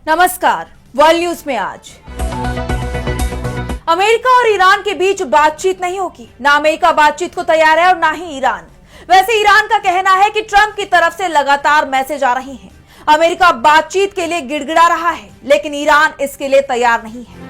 नमस्कार, world news में आज अमेरिका और ईरान के बीच बातचीत नहीं होगी। ना अमेरिका बातचीत को तैयार है और ना ही ईरान। वैसे ईरान का कहना है कि ट्रंप की तरफ से लगातार मैसेज आ रहे हैं। अमेरिका बातचीत के लिए गिड़गिड़ा रहा है, लेकिन ईरान इसके लिए तैयार नहीं है।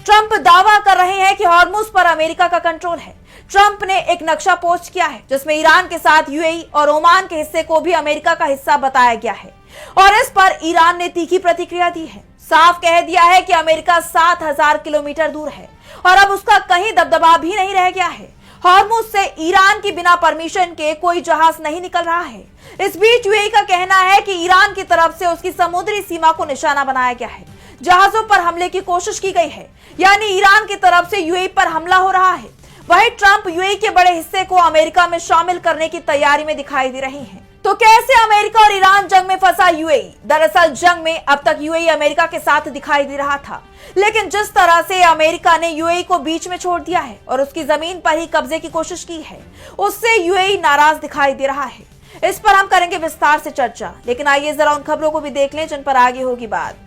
ट्रंप दावा कर रहे हैं कि हॉर्मुज पर अमेरिका का कंट्रोल है। ट्रंप ने एक नक्शा पोस्ट किया है जिसमें ईरान के साथ यूएई और ओमान के हिस्से को भी अमेरिका का हिस्सा बताया गया है और इस पर ईरान ने तीखी प्रतिक्रिया दी है। साफ कह दिया है कि अमेरिका 7,000 किलोमीटर दूर है और अब उसका कहीं दबदबा भी नहीं रह गया है। हॉर्मुज से ईरान की बिना परमिशन के कोई जहाज नहीं निकल रहा है। इस बीच यूएई का कहना है कि ईरान की तरफ से उसकी समुद्री सीमा को निशाना बनाया गया है। जहाजों पर हमले की कोशिश की गई है, यानी ईरान की तरफ से यूएई पर हमला हो रहा है। वहीं ट्रंप यूएई के बड़े हिस्से को अमेरिका में शामिल करने की तैयारी में दिखाई दे रहे हैं। तो कैसे अमेरिका और ईरान जंग में फंसा यूएई? दरअसल जंग में अब तक यूएई अमेरिका के साथ दिखाई दे रहा था, लेकिन जिस तरह से अमेरिका ने यूएई को बीच में छोड़ दिया है और उसकी जमीन पर ही कब्जे की कोशिश की है, उससे यूएई नाराज दिखाई दे रहा है। इस पर हम करेंगे विस्तार से चर्चा, लेकिन आइए जरा उन खबरों को भी देख लें जिन पर आगे होगी बात।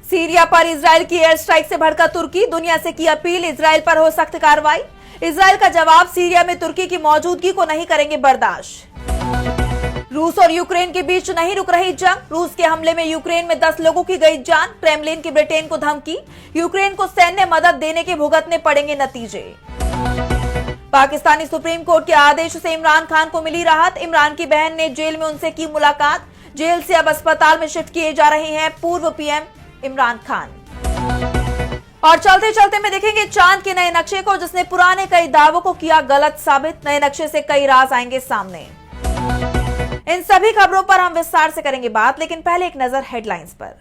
सीरिया पर इजराइल की एयर स्ट्राइक से भड़का तुर्की, दुनिया से की अपील इजराइल पर हो सख्त कार्रवाई। इजराइल का जवाब, सीरिया में तुर्की की मौजूदगी को नहीं करेंगे बर्दाश्त। रूस और यूक्रेन के बीच नहीं रुक रही जंग, रूस के हमले में यूक्रेन में 10 लोगों की गई जान। क्रेमलिन की ब्रिटेन को धमकी, यूक्रेन को सैन्य मदद देने के भुगतने पड़ेंगे नतीजे। पाकिस्तानी सुप्रीम कोर्ट के आदेश से इमरान खान को मिली राहत, इमरान की बहन ने जेल में उनसे की मुलाकात। जेल से अब अस्पताल में शिफ्ट किए जा रहे हैं पूर्व पीएम इमरान खान। और चलते चलते में देखेंगे चांद के नए नक्शे को, जिसने पुराने कई दावों को किया गलत साबित। नए नक्शे से कई राज आएंगे सामने। इन सभी खबरों पर हम विस्तार से करेंगे बात, लेकिन पहले एक नजर हेडलाइंस पर।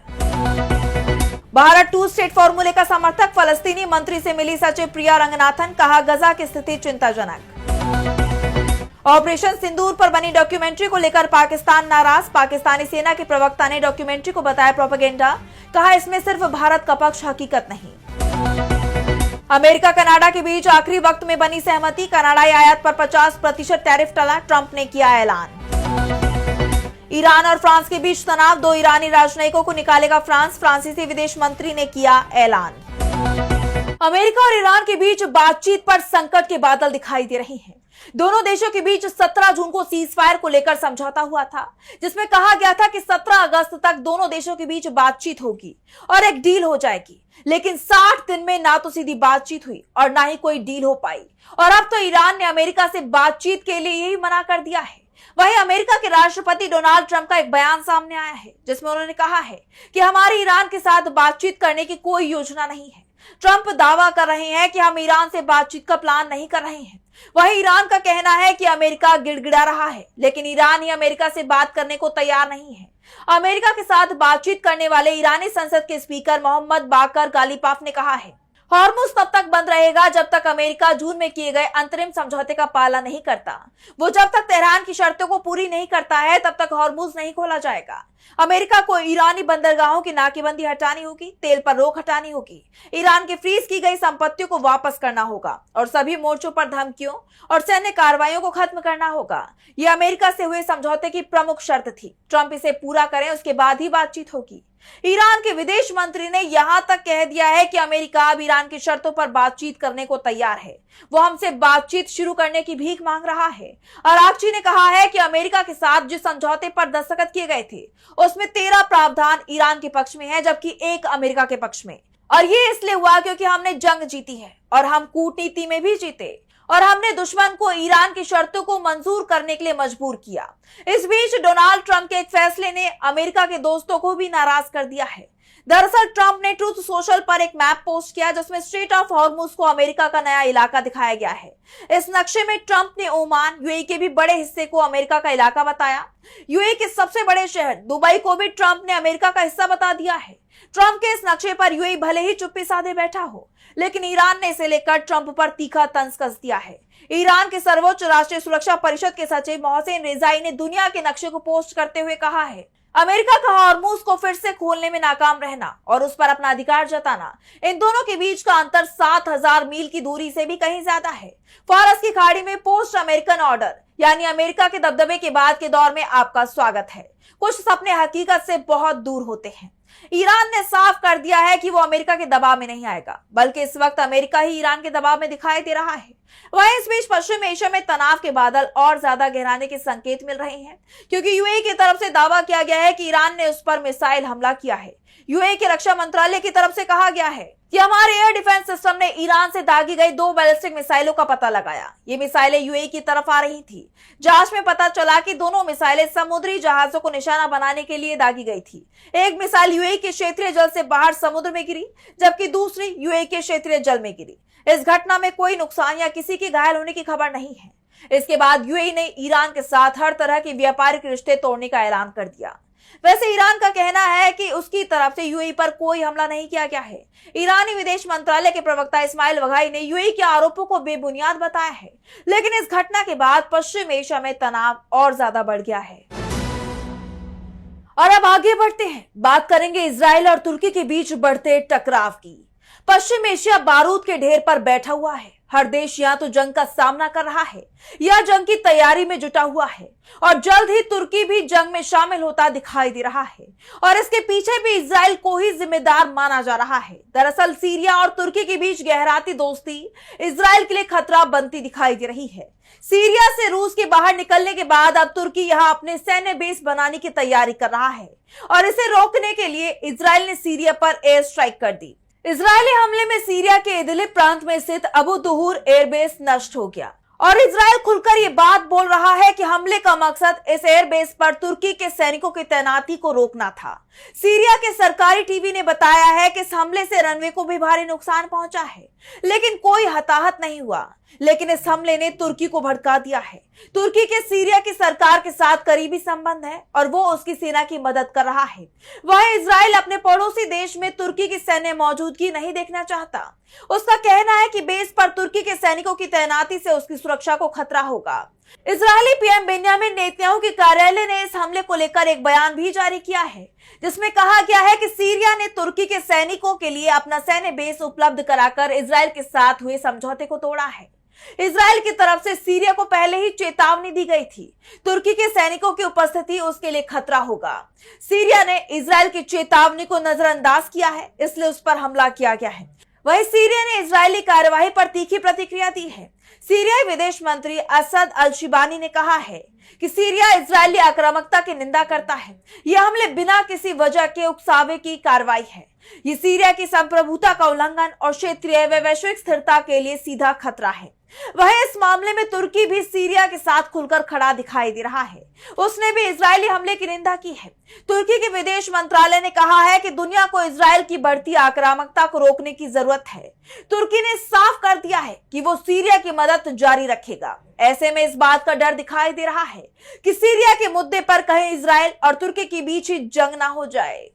भारत 2 स्टेट फॉर्मूले का समर्थक, फलस्तीनी मंत्री से मिली सचिव प्रिया रंगनाथन, कहा गजा की स्थिति चिंताजनक। ऑपरेशन सिंदूर पर बनी डॉक्यूमेंट्री को लेकर पाकिस्तान नाराज, पाकिस्तानी सेना के प्रवक्ता ने डॉक्यूमेंट्री को बताया प्रोपेगेंडा, कहा इसमें सिर्फ भारत का पक्ष, हकीकत नहीं। अमेरिका कनाडा के बीच आखिरी वक्त में बनी सहमति, कनाडाई आयात पर 50% टैरिफ टला, ट्रंप ने किया ऐलान। ईरान और फ्रांस के बीच तनाव, 2 ईरानी राजनयिकों को निकालेगा फ्रांस, फ्रांसीसी विदेश मंत्री ने किया ऐलान। अमेरिका और ईरान के बीच बातचीत पर संकट के बादल दिखाई दे रहे हैं। दोनों देशों के बीच 17 जून को सीज फायर को लेकर समझौता हुआ था, जिसमें कहा गया था कि 17 अगस्त तक दोनों देशों के बीच बातचीत होगी और एक डील हो जाएगी। लेकिन 60 दिन में ना तो सीधी बातचीत हुई और ना ही कोई डील हो पाई, और अब तो ईरान ने अमेरिका से बातचीत के लिए यही मना कर दिया है। वहीं अमेरिका के राष्ट्रपति डोनाल्ड ट्रंप का एक बयान सामने आया है, जिसमें उन्होंने कहा है कि हमारी ईरान के साथ बातचीत करने की कोई योजना नहीं है। ट्रंप दावा कर रहे हैं कि हम ईरान से बातचीत का प्लान नहीं कर रहे हैं। वहीं ईरान का कहना है कि अमेरिका गिड़गिड़ा रहा है, लेकिन ईरान ही अमेरिका से बात करने को तैयार नहीं है। अमेरिका के साथ बातचीत करने वाले ईरानी संसद के स्पीकर मोहम्मद बाकर गालिबाफ ने कहा है, हॉर्मुज तब तक बंद रहेगा जब तक अमेरिका जून में किए गए अंतरिम समझौते का पालन नहीं करता। वो जब तक तेहरान की शर्तों को पूरी नहीं करता है, तब तक हॉर्मुज नहीं खोला जाएगा। अमेरिका को ईरानी बंदरगाहों की नाकेबंदी हटानी होगी, तेल पर रोक हटानी होगी, ईरान की फ्रीज की गई संपत्तियों को वापस करना होगा और सभी मोर्चों पर धमकियों और सैन्य कार्रवाइयों को खत्म करना होगा। यह अमेरिका से हुए समझौते की प्रमुख शर्त थी। ट्रंप इसे पूरा करें, उसके बाद ही बातचीत होगी। ईरान के विदेश मंत्री ने यहां तक कह दिया है कि अमेरिका अब ईरान की शर्तों पर बातचीत करने को तैयार है। वो हमसे बातचीत शुरू करने की भीख मांग रहा है। आरागची ने कहा है कि अमेरिका के साथ जिस समझौते पर दस्तखत किए गए थे, उसमें 13 प्रावधान ईरान के पक्ष में है, जबकि 1 अमेरिका के पक्ष में। और ये इसलिए हुआ क्योंकि हमने जंग जीती है और हम कूटनीति में भी जीते, और हमने दुश्मन को ईरान की शर्तों को मंजूर करने के लिए मजबूर किया। इस बीच डोनाल्ड ट्रंप के एक फैसले ने अमेरिका के दोस्तों को भी नाराज कर दिया है। दरअसल ट्रंप ने ट्रूथ सोशल पर एक मैप पोस्ट किया, जिसमें स्ट्रेट ऑफ हॉर्मुज को अमेरिका का नया इलाका दिखाया गया है। इस नक्शे में ट्रंप ने ओमान, यूएई के भी बड़े हिस्से को अमेरिका का इलाका बताया। यूएई के सबसे बड़े शहर दुबई को भी ट्रंप ने अमेरिका का हिस्सा बता दिया है। ट्रंप के इस नक्शे पर यूएई भले ही चुप्पी साधे बैठा हो, लेकिन ईरान ने इसे लेकर ट्रंप पर तीखा तंज कस दिया है। ईरान के सर्वोच्च राष्ट्रीय सुरक्षा परिषद के सचिव मोहसेन रेजाई ने दुनिया के नक्शे को पोस्ट करते हुए कहा है, अमेरिका का हॉर्मूज को फिर से खोलने में नाकाम रहना और उस पर अपना अधिकार जताना, इन दोनों के बीच का अंतर 7,000 मील की दूरी से भी कहीं ज्यादा है। फारस की खाड़ी में पोस्ट अमेरिकन ऑर्डर यानी अमेरिका के दबदबे के बाद के दौर में आपका स्वागत है। कुछ सपने हकीकत से बहुत दूर होते हैं। ईरान ने साफ कर दिया है कि वो अमेरिका के दबाव में नहीं आएगा, बल्कि इस वक्त अमेरिका ही ईरान के दबाव में दिखाई दे रहा है। वहीं इस बीच पश्चिम एशिया में तनाव के बादल और ज्यादा गहराने के संकेत मिल रहे हैं, क्योंकि यूएई की तरफ से दावा किया गया है कि ईरान ने उस पर मिसाइल हमला किया है। यूएई के रक्षा मंत्रालय की तरफ से कहा गया है कि हमारे एयर डिफेंस सिस्टम ने ईरान से दागी गई 2 बैलिस्टिक मिसाइलों का पता लगाया। ये मिसाइलें यूएई की तरफ आ रही थी। जांच में पता चला कि दोनों मिसाइलें समुद्री जहाजों को निशाना बनाने के लिए दागी गई थी। एक मिसाइल यूएई के क्षेत्रीय जल से बाहर समुद्र में गिरी, जबकि दूसरी यूएई के क्षेत्रीय जल में गिरी। इस घटना में कोई नुकसान या किसी के घायल होने की खबर नहीं है। इसके बाद यूएई ने ईरान के साथ हर तरह के व्यापारिक रिश्ते तोड़ने का ऐलान कर दिया। वैसे ईरान का कहना है कि उसकी तरफ से यूएई पर कोई हमला नहीं किया गया है। ईरानी विदेश मंत्रालय के प्रवक्ता इस्माइल बघाई ने यूएई के आरोपों को बेबुनियाद बताया है, लेकिन इस घटना के बाद पश्चिम एशिया में तनाव और ज्यादा बढ़ गया है। और अब आगे बढ़ते हैं, बात करेंगे इजराइल और तुर्की के बीच बढ़ते टकराव की। पश्चिम एशिया बारूद के ढेर पर बैठा हुआ है। हर देश या तो जंग का सामना कर रहा है या जंग की तैयारी में जुटा हुआ है, और जल्द ही तुर्की भी जंग में शामिल होता दिखाई दे रहा है। और इसके पीछे भी इजराइल को ही जिम्मेदार माना जा रहा है। दरअसल सीरिया और तुर्की के बीच गहराती दोस्ती इजराइल के लिए खतरा बनती दिखाई दे रही है। सीरिया से रूस के बाहर निकलने के बाद अब तुर्की यहां अपने सैन्य बेस बनाने की तैयारी कर रहा है, और इसे रोकने के लिए इजराइल ने सीरिया पर एयर स्ट्राइक कर दी। इजरायली हमले में सीरिया के इदलिब प्रांत में स्थित अबू दुहूर एयरबेस नष्ट हो गया, और इजराइल खुलकर ये बात बोल रहा है कि हमले का मकसद इस एयरबेस पर तुर्की के सैनिकों की तैनाती को रोकना था। सीरिया के सरकारी टीवी ने बताया है कि इस हमले से रनवे को भी भारी नुकसान पहुंचा है, लेकिन कोई हताहत नहीं हुआ। लेकिन इस हमले ने तुर्की को भड़का दिया है। तुर्की के सीरिया की सरकार के साथ करीबी संबंध है और वो उसकी सेना की मदद कर रहा है। वहीं इजराइल अपने पड़ोसी देश में तुर्की की सैन्य मौजूदगी नहीं देखना चाहता। उसका कहना है कि बेस पर तुर्की के सैनिकों की तैनाती से उसकी सुरक्षा को खतरा होगा। इजरायली पीएम बेंजामिन नेतन्याहू के कार्यालय ने इस हमले को लेकर एक बयान भी जारी किया है, जिसमें कहा गया है कि सीरिया ने तुर्की के सैनिकों के लिए अपना सैन्य बेस उपलब्ध कराकर इजराइल के साथ हुए समझौते को तोड़ा है। इजराइल की तरफ से सीरिया को पहले ही चेतावनी दी गई थी, तुर्की के सैनिकों की उपस्थिति उसके लिए खतरा होगा। सीरिया ने इजराइल की चेतावनी को नजरअंदाज किया है, इसलिए उस पर हमला किया गया है। वहीं सीरिया ने इजरायली कार्यवाही पर तीखी प्रतिक्रिया दी है। सीरियाई विदेश मंत्री असद अल शिबानी ने कहा है कि सीरिया इजरायली आक्रामकता की निंदा करता है। यह हमले बिना किसी वजह के उकसावे की कार्रवाई है। ये सीरिया की संप्रभुता का उल्लंघन और क्षेत्रीय व वैश्विक स्थिरता के लिए सीधा खतरा है। वहीं इस मामले में तुर्की भी सीरिया के साथ खुलकर खड़ा दिखाई दे रहा है। उसने भी इजरायली हमले की निंदा की है। तुर्की के विदेश मंत्रालय ने कहा है कि दुनिया को इजरायल की बढ़ती आक्रामकता को रोकने की जरूरत है। तुर्की ने साफ कर दिया है कि वो सीरिया की मदद जारी रखेगा। ऐसे में इस बात का डर दिखाई दे रहा है कि सीरिया के मुद्दे पर कहीं इजरायल और तुर्की के बीच ही जंग ना हो जाए।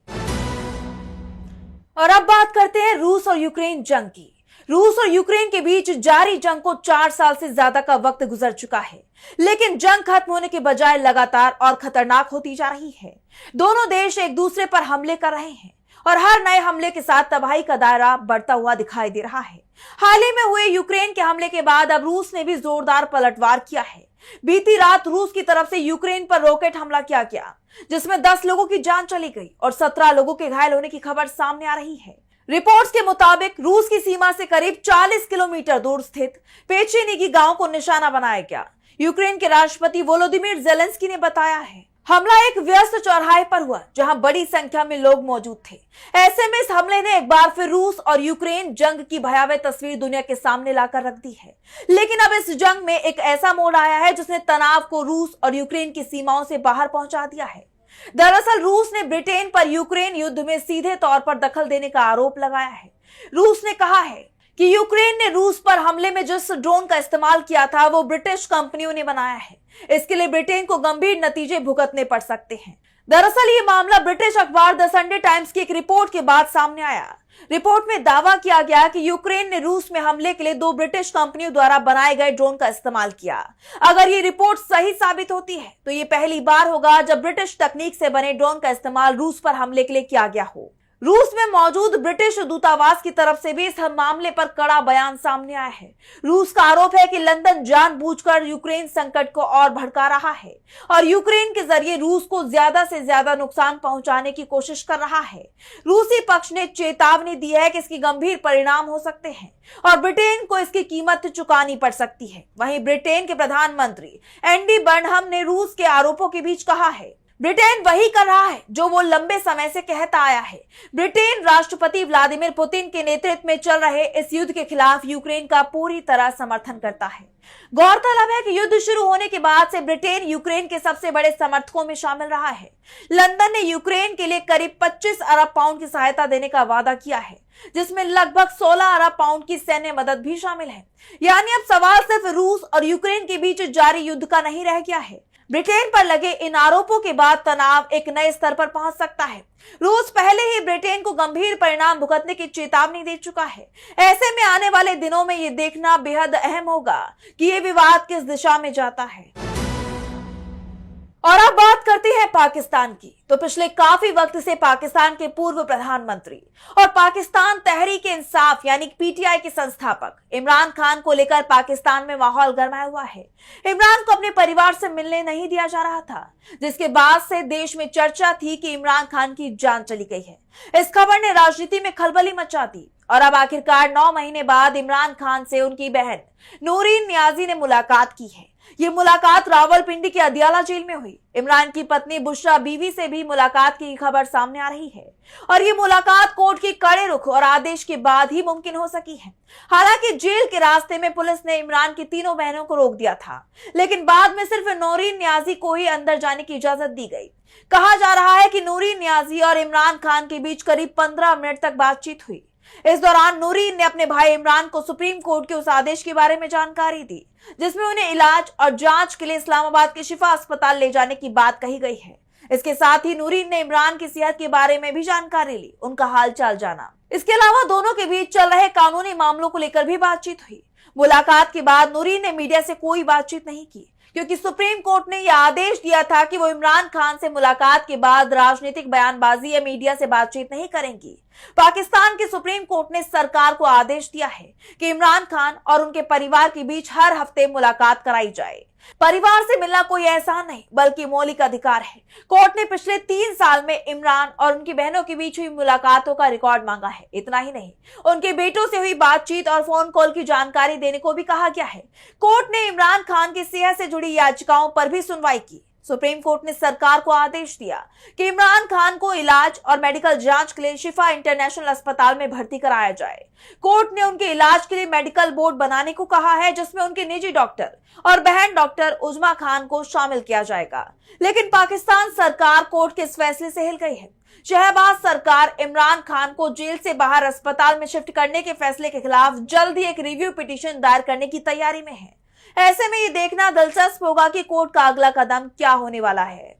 और अब बात करते हैं रूस और यूक्रेन जंग की। रूस और यूक्रेन के बीच जारी जंग को 4 साल से ज्यादा का वक्त गुजर चुका है, लेकिन जंग खत्म होने के बजाय लगातार और खतरनाक होती जा रही है। दोनों देश एक दूसरे पर हमले कर रहे हैं और हर नए हमले के साथ तबाही का दायरा बढ़ता हुआ दिखाई दे रहा है। हाल ही में हुए यूक्रेन के हमले के बाद अब रूस ने भी जोरदार पलटवार किया है। बीती रात रूस की तरफ से यूक्रेन पर रॉकेट हमला किया गया, जिसमें 10 लोगों की जान चली गई और 17 लोगों के घायल होने की खबर सामने आ रही है। रिपोर्ट्स के मुताबिक रूस की सीमा से करीब 40 किलोमीटर दूर स्थित पेचेनिगी गांव को निशाना बनाया गया। यूक्रेन के राष्ट्रपति वोलोदिमीर जेलेंस्की ने बताया है, हमला एक व्यस्त चौराहे पर हुआ जहां बड़ी संख्या में लोग मौजूद थे। ऐसे में इस हमले ने एक बार फिर रूस और यूक्रेन जंग की भयावह तस्वीर दुनिया के सामने लाकर रख दी है। लेकिन अब इस जंग में एक ऐसा मोड़ आया है जिसने तनाव को रूस और यूक्रेन की सीमाओं से बाहर पहुंचा दिया है। दरअसल रूस ने ब्रिटेन पर यूक्रेन युद्ध में सीधे तौर पर दखल देने का आरोप लगाया है। रूस ने कहा है कि यूक्रेन ने रूस पर हमले में जिस ड्रोन का इस्तेमाल किया था वो ब्रिटिश कंपनियों ने बनाया है। इसके लिए ब्रिटेन को गंभीर नतीजे भुगतने पड़ सकते हैं। दरअसल ये मामला ब्रिटिश अखबार द संडे टाइम्स की एक रिपोर्ट के बाद सामने आया। रिपोर्ट में दावा किया गया कि यूक्रेन ने रूस में हमले के लिए 2 ब्रिटिश कंपनियों द्वारा बनाए गए ड्रोन का इस्तेमाल किया। अगर ये रिपोर्ट सही साबित होती है तो ये पहली बार होगा जब ब्रिटिश तकनीक से बने ड्रोन का इस्तेमाल रूस पर हमले के लिए किया गया हो। रूस में मौजूद ब्रिटिश दूतावास की तरफ से भी इस मामले पर कड़ा बयान सामने आया है। रूस का आरोप है कि लंदन जानबूझकर यूक्रेन संकट को और भड़का रहा है और यूक्रेन के जरिए रूस को ज्यादा से ज्यादा नुकसान पहुंचाने की कोशिश कर रहा है। रूसी पक्ष ने चेतावनी दी है कि इसके गंभीर परिणाम हो सकते हैं और ब्रिटेन को इसकी कीमत चुकानी पड़ सकती है। वहीं ब्रिटेन के प्रधानमंत्री एंडी बर्नहम ने रूस के आरोपों के बीच कहा है, ब्रिटेन वही कर रहा है जो वो लंबे समय से कहता आया है। ब्रिटेन राष्ट्रपति व्लादिमीर पुतिन के नेतृत्व में चल रहे इस युद्ध के खिलाफ यूक्रेन का पूरी तरह समर्थन करता है। गौरतलब है कि युद्ध शुरू होने के बाद से ब्रिटेन यूक्रेन के सबसे बड़े समर्थकों में शामिल रहा है। लंदन ने यूक्रेन के लिए करीब 25 अरब पाउंड की सहायता देने का वादा किया है, जिसमें लगभग 16 अरब पाउंड की सैन्य मदद भी शामिल है। यानी अब सवाल सिर्फ रूस और यूक्रेन के बीच जारी युद्ध का नहीं रह गया है। ब्रिटेन पर लगे इन आरोपों के बाद तनाव एक नए स्तर पर पहुंच सकता है। रूस पहले ही ब्रिटेन को गंभीर परिणाम भुगतने की चेतावनी दे चुका है। ऐसे में आने वाले दिनों में ये देखना बेहद अहम होगा कि ये विवाद किस दिशा में जाता है। और अब बात करते हैं पाकिस्तान की। तो पिछले काफी वक्त से पाकिस्तान के पूर्व प्रधानमंत्री और पाकिस्तान तहरीक इंसाफ यानी पीटीआई के संस्थापक इमरान खान को लेकर पाकिस्तान में माहौल गरमाया हुआ है। इमरान को अपने परिवार से मिलने नहीं दिया जा रहा था, जिसके बाद से देश में चर्चा थी कि इमरान खान की जान चली गई है। इस खबर ने राजनीति में खलबली मचा दी और अब आखिरकार 9 महीने बाद इमरान खान से उनकी बहन नूरीन नियाजी ने मुलाकात की है। ये मुलाकात रावलपिंडी के अदियाला जेल में हुई। इमरान की पत्नी बुशरा बीवी से भी मुलाकात की खबर सामने आ रही है और ये मुलाकात कोर्ट के कड़े रुख और आदेश के बाद ही मुमकिन हो सकी है। हालांकि जेल के रास्ते में पुलिस ने इमरान की तीनों बहनों को रोक दिया था, लेकिन बाद में सिर्फ नूरीन नियाजी को ही अंदर जाने की इजाजत दी गई। कहा जा रहा है कि नूरीन नियाजी और इमरान खान के बीच करीब 15 मिनट तक बातचीत हुई। इस दौरान नूरीन ने अपने भाई इमरान को सुप्रीम कोर्ट के उस आदेश के बारे में जानकारी दी, जिसमें उन्हें इलाज और जांच के लिए इस्लामाबाद के शिफा अस्पताल ले जाने की बात कही गई है। इसके साथ ही नूरीन ने इमरान की सेहत के बारे में भी जानकारी ली, उनका हालचाल जाना। इसके अलावा दोनों के बीच चल रहे कानूनी मामलों को लेकर भी बातचीत हुई। मुलाकात के बाद नूरीन ने मीडिया से कोई बातचीत नहीं की, क्योंकि सुप्रीम कोर्ट ने यह आदेश दिया था कि वो इमरान खान से मुलाकात के बाद राजनीतिक बयानबाजी या मीडिया से बातचीत नहीं करेंगी। पाकिस्तान के सुप्रीम कोर्ट ने सरकार को आदेश दिया है कि इमरान खान और उनके परिवार के बीच हर हफ्ते मुलाकात कराई जाए। परिवार से मिलना कोई एहसान नहीं बल्कि मौलिक अधिकार है। कोर्ट ने पिछले 3 साल में इमरान और उनकी बहनों के बीच हुई मुलाकातों का रिकॉर्ड मांगा है। इतना ही नहीं, उनके बेटों से हुई बातचीत और फोन कॉल की जानकारी देने को भी कहा गया है। कोर्ट ने इमरान खान की सेहत से जुड़ी याचिकाओं पर भी सुनवाई की। सुप्रीम कोर्ट ने सरकार को आदेश दिया कि इमरान खान को इलाज और मेडिकल जांच के लिए शिफा इंटरनेशनल अस्पताल में भर्ती कराया जाए। कोर्ट ने उनके इलाज के लिए मेडिकल बोर्ड बनाने को कहा है, जिसमें उनके निजी डॉक्टर और बहन डॉक्टर उजमा खान को शामिल किया जाएगा। लेकिन पाकिस्तान सरकार कोर्ट के इस फैसले से हिल गई है। शहबाज सरकार इमरान खान को जेल से बाहर अस्पताल में शिफ्ट करने के फैसले के खिलाफ जल्द ही एक रिव्यू पिटीशन दायर करने की तैयारी में है। ऐसे में ये देखना दिलचस्प होगा कि कोर्ट का अगला कदम क्या होने वाला है।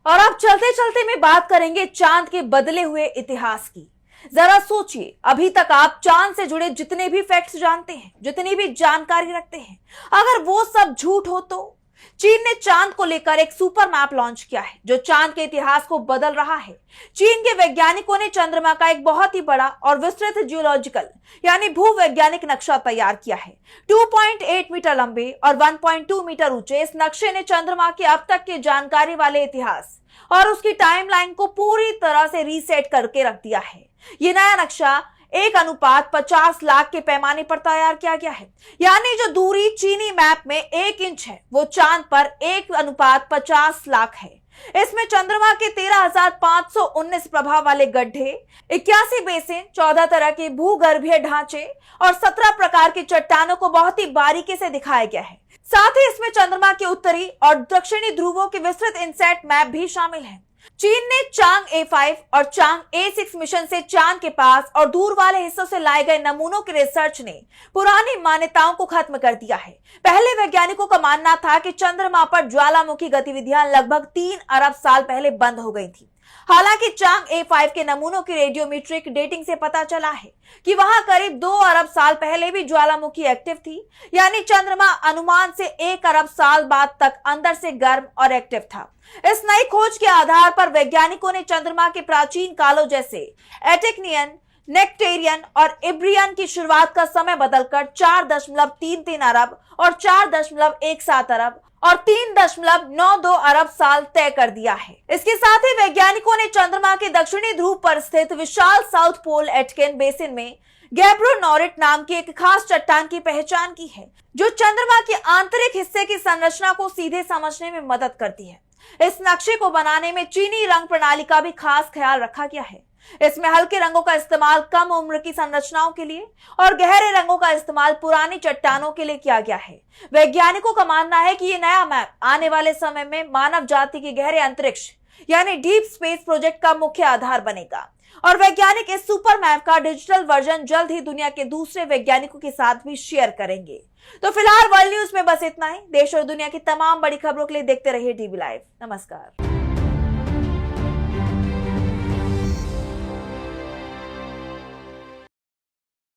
और अब चलते चलते में बात करेंगे चांद के बदले हुए इतिहास की। जरा सोचिए, अभी तक आप चांद से जुड़े जितने भी फैक्ट्स जानते हैं, जितनी भी जानकारी रखते हैं, अगर वो सब झूठ हो तो? चीन ने चांद को लेकर एक सुपर मैप लॉन्च किया है जो चांद के इतिहास को बदल रहा है। चीन के वैज्ञानिकों ने चंद्रमा का एक बहुत ही बड़ा और विस्तृत जियोलॉजिकल यानी भूवैज्ञानिक नक्शा तैयार किया है। 2.8 मीटर लंबे और 1.2 मीटर ऊंचे इस नक्शे ने चंद्रमा के अब तक के जानकारी वाले इतिहास और उसकी टाइमलाइन को पूरी तरह से रीसेट करके रख दिया है। ये नया नक्शा 1:50 लाख के पैमाने पर तैयार किया गया है। यानी जो दूरी चीनी मैप में 1 इंच है वो चांद पर 1:50 लाख है। इसमें चंद्रमा के 13,519 प्रभाव वाले गड्ढे, 81 बेसिन, 14 तरह के भूगर्भीय ढांचे और 17 प्रकार की चट्टानों को बहुत ही बारीकी से दिखाया गया है। साथ ही इसमें चंद्रमा के उत्तरी और दक्षिणी ध्रुवों के विस्तृत इनसेट मैप भी शामिल है। चीन ने चांग A5 और चांग A6 मिशन से चांद के पास और दूर वाले हिस्सों से लाए गए नमूनों के रिसर्च ने पुरानी मान्यताओं को खत्म कर दिया है। पहले वैज्ञानिकों का मानना था कि चंद्रमा पर ज्वालामुखी गतिविधियां लगभग 3 अरब साल पहले बंद हो गई थी। हालांकि चांग A5 के नमूनों की रेडियोमेट्रिक डेटिंग से पता चला है कि वहां करीब 2 अरब साल पहले भी ज्वालामुखी एक्टिव थी, यानी चंद्रमा अनुमान से 1 अरब साल बाद तक अंदर से गर्म और एक्टिव था। इस नई खोज के आधार पर वैज्ञानिकों ने चंद्रमा के प्राचीन कालों जैसे एटेक्नियन, नेक्टेरियन और इब्रियन की शुरुआत का समय बदलकर 4.33 अरब और 4.17 अरब और 3.92 अरब साल तय कर दिया है। इसके साथ ही वैज्ञानिकों ने चंद्रमा के दक्षिणी ध्रुव पर स्थित विशाल साउथ पोल एटकेन बेसिन में गैब्रोनोरिट नाम की एक खास चट्टान की पहचान की है, जो चंद्रमा के आंतरिक हिस्से की संरचना को सीधे समझने में मदद करती है। इस नक्शे को बनाने में चीनी रंग प्रणाली का भी खास ख्याल रखा गया है। इसमें हल्के रंगों का इस्तेमाल कम उम्र की संरचनाओं के लिए और गहरे रंगों का इस्तेमाल पुरानी चट्टानों के लिए किया गया है। वैज्ञानिकों का मानना है कि ये नया मैप आने वाले समय में मानव जाति के गहरे अंतरिक्ष यानी डीप स्पेस प्रोजेक्ट का मुख्य आधार बनेगा और वैज्ञानिक इस सुपर मैप का डिजिटल वर्जन जल्द ही दुनिया के दूसरे वैज्ञानिकों के साथ भी शेयर करेंगे। तो फिलहाल वर्ल्ड न्यूज में बस इतना ही। देश और दुनिया की तमाम बड़ी खबरों के लिए देखते रहिए DB लाइव। नमस्कार।